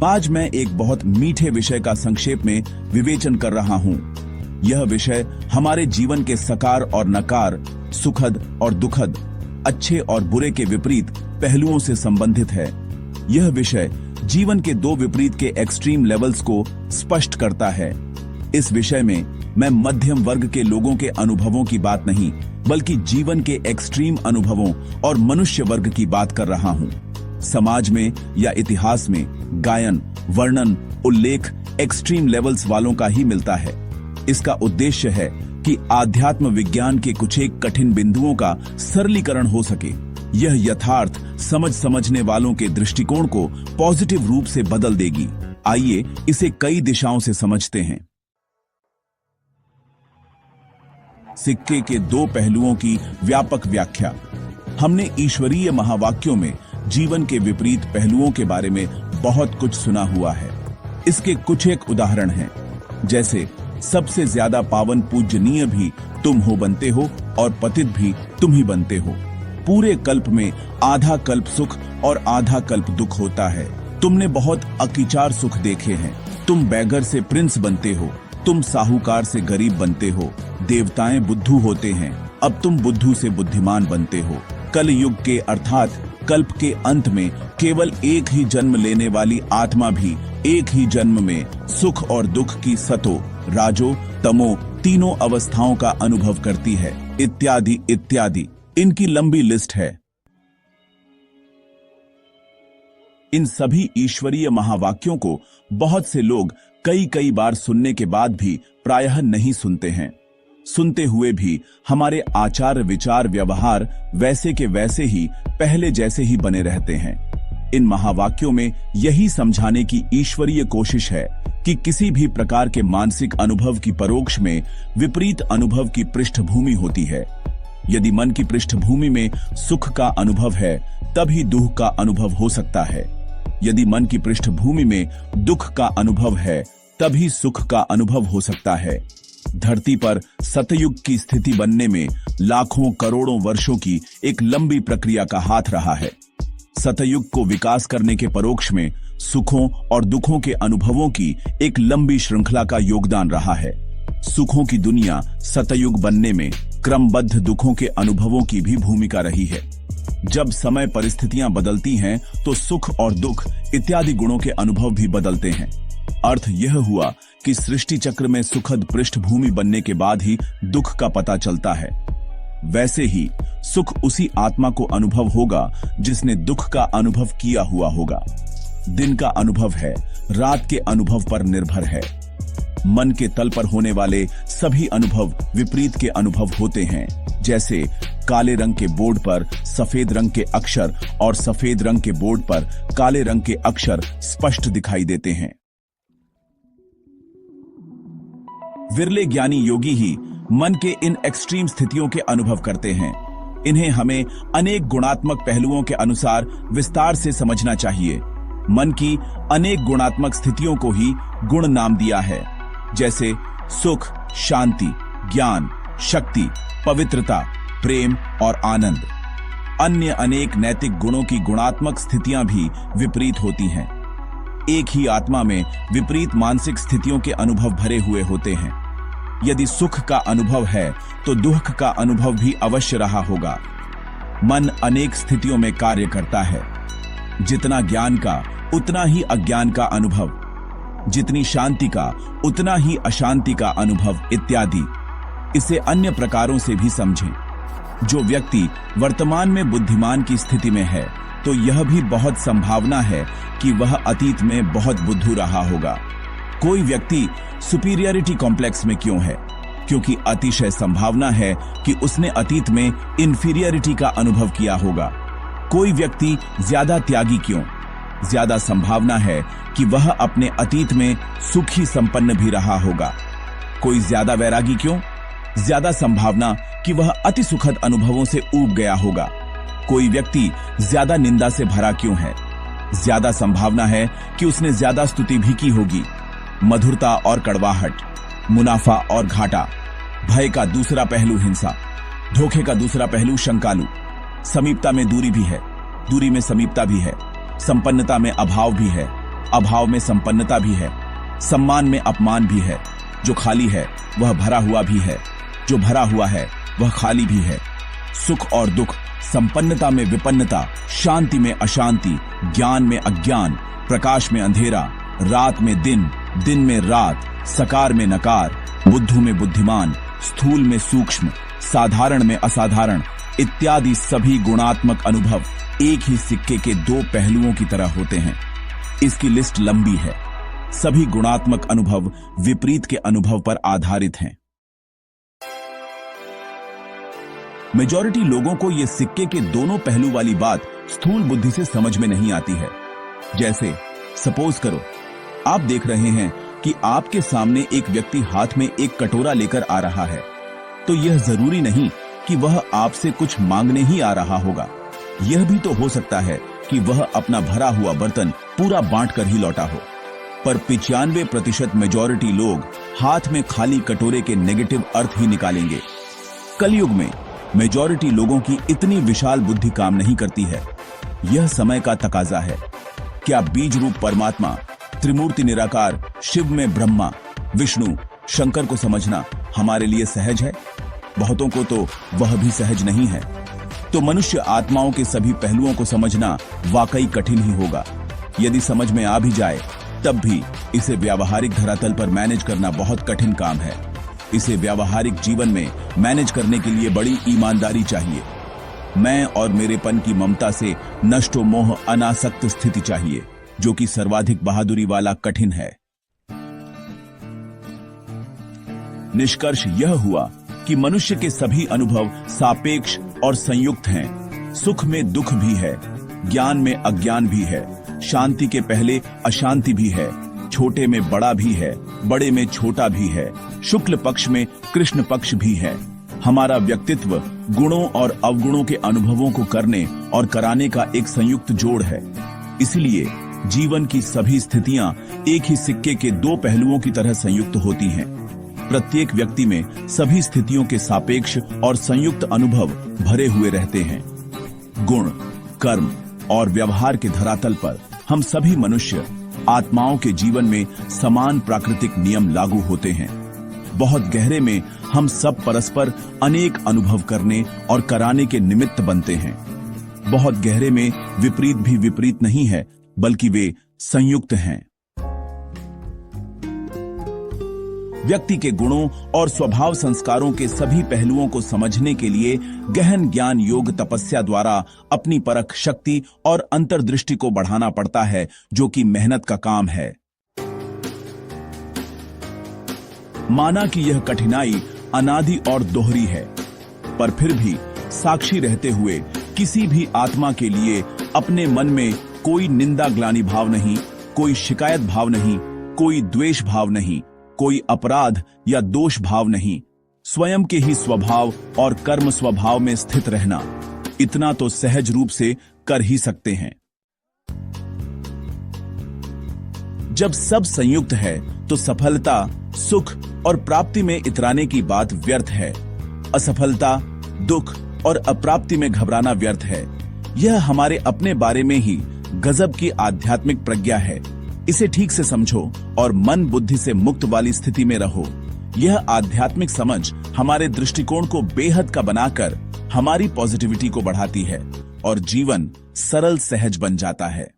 आज मैं एक बहुत मीठे विषय का संक्षेप में विवेचन कर रहा हूं। यह विषय हमारे जीवन के सकार और नकार, सुखद और दुखद, अच्छे और बुरे के विपरीत पहलुओं से संबंधित है। यह विषय जीवन के दो विपरीत के एक्सट्रीम लेवल्स को स्पष्ट करता है। इस विषय में मैं मध्यम वर्ग के लोगों के अनुभवों की बात नहीं, बल्कि जीवन के एक्सट्रीम अनुभवों और मनुष्य वर्ग की बात कर रहा हूं। समाज में या इतिहास में गायन, वर्णन, उल्लेख एक्सट्रीम लेवल्स वालों का ही मिलता है। इसका उद्देश्य है कि आध्यात्म विज्ञान के कुछ एक कठिन बिंदुओं का सरलीकरण हो सके। यह यथार्थ समझने वालों के दृष्टिकोण को पॉजिटिव रूप से बदल देगी। आइए इसे कई दिशाओं से समझते हैं। सिक्के के दो पहलुओं की व्यापक व्याख्या। हमने ईश्वरीय महावाक्यों में जीवन के विपरीत पहलुओं के बारे में बहुत कुछ सुना हुआ है। इसके कुछ एक उदाहरण हैं, जैसे सबसे ज्यादा पावन पूजनीय भी तुम हो बनते हो और पतित भी तुम ही बनते हो। पूरे कल्प में आधा कल्प सुख और आधा कल्प दुख होता है। तुमने बहुत अकिचार सुख देखे हैं। तुम बैगर से प्रिंस बनते हो, तुम साहूकार से गरीब बनते हो। देवताएं बुद्धू होते हैं, अब तुम बुद्धू से बुद्धिमान बनते हो। कल युग के अर्थात कल्प के अंत में केवल एक ही जन्म लेने वाली आत्मा भी एक ही जन्म में सुख और दुख की सतो, राजो, तमो तीनों अवस्थाओं का अनुभव करती है, इत्यादि इत्यादि। इनकी लंबी लिस्ट है। इन सभी ईश्वरीय महावाक्यों को बहुत से लोग कई बार सुनने के बाद भी प्रायः नहीं सुनते हैं। सुनते हुए भी हमारे आचार, विचार, व्यवहार वैसे के वैसे ही, पहले जैसे ही बने रहते हैं। इन महावाक्यों में यही समझाने की ईश्वरीय कोशिश है कि किसी भी प्रकार के मानसिक अनुभव की परोक्ष में विपरीत अनुभव की पृष्ठभूमि होती है। यदि मन की पृष्ठभूमि में सुख का अनुभव है, तभी दुख का अनुभव हो सकता है। यदि मन की पृष्ठभूमि में दुख का अनुभव है, तभी सुख का अनुभव हो सकता है। धरती पर सतयुग की स्थिति बनने में लाखों करोड़ों वर्षों की एक लंबी प्रक्रिया का हाथ रहा है। सतयुग को विकास करने के परोक्ष में सुखों और दुखों के अनुभवों की एक लंबी श्रृंखला का योगदान रहा है। सुखों की दुनिया सतयुग बनने में क्रमबद्ध दुखों के अनुभवों की भी भूमिका रही है। जब समय परिस्थितियां बदलती हैं, तो सुख और दुख इत्यादि गुणों के अनुभव भी बदलते हैं। अर्थ यह हुआ कि सृष्टि चक्र में सुखद पृष्ठभूमि बनने के बाद ही दुख का पता चलता है। वैसे ही सुख उसी आत्मा को अनुभव होगा जिसने दुख का अनुभव किया हुआ होगा। दिन का अनुभव है, रात के अनुभव पर निर्भर है। मन के तल पर होने वाले सभी अनुभव विपरीत के अनुभव होते हैं। जैसे काले रंग के बोर्ड पर सफेद रंग के अक्षर और सफेद रंग के बोर्ड पर काले रंग के अक्षर स्पष्ट दिखाई देते हैं। विरले ज्ञानी योगी ही मन के इन एक्सट्रीम स्थितियों के अनुभव करते हैं। इन्हें हमें अनेक गुणात्मक पहलुओं के अनुसार विस्तार से समझना चाहिए। मन की अनेक गुणात्मक स्थितियों को ही गुण नाम दिया है, जैसे सुख, शांति, ज्ञान, शक्ति, पवित्रता, प्रेम और आनंद। अन्य अनेक नैतिक गुणों की गुणात्मक स्थितियां भी विपरीत होती हैं। एक ही आत्मा में विपरीत मानसिक स्थितियों के अनुभव भरे हुए होते हैं। यदि सुख का अनुभव है, तो दुख का अनुभव भी अवश्य रहा होगा। मन अनेक स्थितियों में कार्य करता है। जितना ज्ञान का, उतना ही अज्ञान का अनुभव, जितनी शांति का, उतना ही अशांति का अनुभव इत्यादि। इसे अन्य प्रकारों से भी समझें। जो व्यक्ति वर्तमान में बुद्धिमान की स्थिति में है, तो यह भी बहुत संभावना है कि वह अतीत में बहुत बुद्धू रहा होगा। कोई व्यक्ति सुपीरियरिटी कॉम्प्लेक्स में क्यों है? क्योंकि अतिशय संभावना है कि उसने अतीत में इंफीरियरिटी का अनुभव किया होगा। कोई व्यक्ति ज्यादा त्यागी क्यों? ज्यादा संभावना है कि वह अपने अतीत में सुखी संपन्न भी रहा होगा। कोई ज्यादा वैरागी क्यों? ज्यादा संभावना कि वह अति सुखद अनुभवों से ऊब गया होगा। कोई व्यक्ति ज्यादा निंदा से भरा क्यों है? ज्यादा संभावना है कि उसने ज्यादा स्तुति भी की होगी। मधुरता और कड़वाहट, मुनाफा और घाटा, भय का दूसरा पहलू हिंसा, धोखे का दूसरा पहलू शंकालु, समीपता में दूरी भी है, दूरी में समीपता भी है, संपन्नता में अभाव भी है, अभाव में संपन्नता भी है, सम्मान में अपमान भी है। जो खाली है वह भरा हुआ भी है, जो भरा हुआ है वह खाली भी है। सुख और दुख, संपन्नता में विपन्नता, शांति में अशांति, ज्ञान में अज्ञान, प्रकाश में अंधेरा, रात में दिन, दिन में रात, सकार में नकार, बुद्धू में बुद्धिमान, स्थूल में सूक्ष्म, साधारण में असाधारण इत्यादि सभी गुणात्मक अनुभव एक ही सिक्के के दो पहलुओं की तरह होते हैं। इसकी लिस्ट लंबी है। सभी गुणात्मक अनुभव विपरीत के अनुभव पर आधारित हैं। मेजॉरिटी लोगों को यह सिक्के के दोनों पहलू वाली बात स्थूल बुद्धि से समझ में नहीं आती है। जैसे सपोज करो आप देख रहे हैं कि आपके सामने एक व्यक्ति हाथ में एक कटोरा लेकर आ रहा है, तो यह जरूरी नहीं कि वह आपसे कुछ मांगने ही आ रहा होगा। यह भी तो हो सकता है कि वह अपना भरा हुआ बर्तन पूरा बांट कर ही लौटा हो। पर 95% मेजॉरिटी लोग हाथ में खाली कटोरे के नेगेटिव अर्थ ही निकालेंगे। कलयुग में मेजॉरिटी लोगों की इतनी विशाल बुद्धि काम नहीं करती है। यह समय का तकाजा है। क्या बीज रूप परमात्मा, त्रिमूर्ति निराकार शिव में ब्रह्मा, विष्णु, शंकर को समझना हमारे लिए सहज है? बहुतों को तो वह भी सहज नहीं है। तो मनुष्य आत्माओं के सभी पहलुओं को समझना वाकई कठिन ही होगा। यदि समझ में आ भी जाए तब भी इसे व्यावहारिक धरातल पर मैनेज करना बहुत कठिन काम है। इसे व्यावहारिक जीवन में मैनेज करने के लिए बड़ी ईमानदारी चाहिए। मैं और मेरेपन की ममता से नष्टो मोह अनासक्त स्थिति चाहिए, जो कि सर्वाधिक बहादुरी वाला कठिन है। निष्कर्ष यह हुआ कि मनुष्य के सभी अनुभव सापेक्ष और संयुक्त हैं। सुख में दुख भी है, ज्ञान में अज्ञान भी है, शांति के पहले अशांति भी है, छोटे में बड़ा भी है, बड़े में छोटा भी है, शुक्ल पक्ष में कृष्ण पक्ष भी है। हमारा व्यक्तित्व गुणों और अवगुणों के अनुभवों को करने और कराने का एक संयुक्त जोड़ है। इसलिए जीवन की सभी स्थितियां एक ही सिक्के के दो पहलुओं की तरह संयुक्त होती हैं। प्रत्येक व्यक्ति में सभी स्थितियों के सापेक्ष और संयुक्त अनुभव भरे हुए रहते हैं। गुण, कर्म और व्यवहार के धरातल पर हम सभी मनुष्य आत्माओं के जीवन में समान प्राकृतिक नियम लागू होते हैं। बहुत गहरे में हम सब परस्पर अनेक अनुभव करने और कराने के निमित्त बनते हैं। बहुत गहरे में विपरीत भी विपरीत नहीं है, बल्कि वे संयुक्त हैं। व्यक्ति के गुणों और स्वभाव संस्कारों के सभी पहलुओं को समझने के लिए गहन ज्ञान योग तपस्या द्वारा अपनी परख शक्ति और अंतर्दृष्टि को बढ़ाना पड़ता है, जो कि मेहनत का काम है। माना कि यह कठिनाई अनादि और दोहरी है, पर फिर भी साक्षी रहते हुए किसी भी आत्मा के लिए अपने मन में कोई निंदा ग्लानि भाव नहीं, कोई शिकायत भाव नहीं, कोई द्वेष भाव नहीं, कोई अपराध या दोष भाव नहीं, स्वयं के ही स्वभाव और कर्म स्वभाव में स्थित रहना, इतना तो सहज रूप से कर ही सकते हैं। जब सब संयुक्त है तो सफलता, सुख और प्राप्ति में इतराने की बात व्यर्थ है। असफलता, दुख और अप्राप्ति में घबराना व्यर्थ है। यह हमारे अपने बारे में ही गजब की आध्यात्मिक प्रज्ञा है। इसे ठीक से समझो और मन बुद्धि से मुक्त वाली स्थिति में रहो। यह आध्यात्मिक समझ हमारे दृष्टिकोण को बेहद का बनाकर हमारी पॉजिटिविटी को बढ़ाती है और जीवन सरल सहज बन जाता है।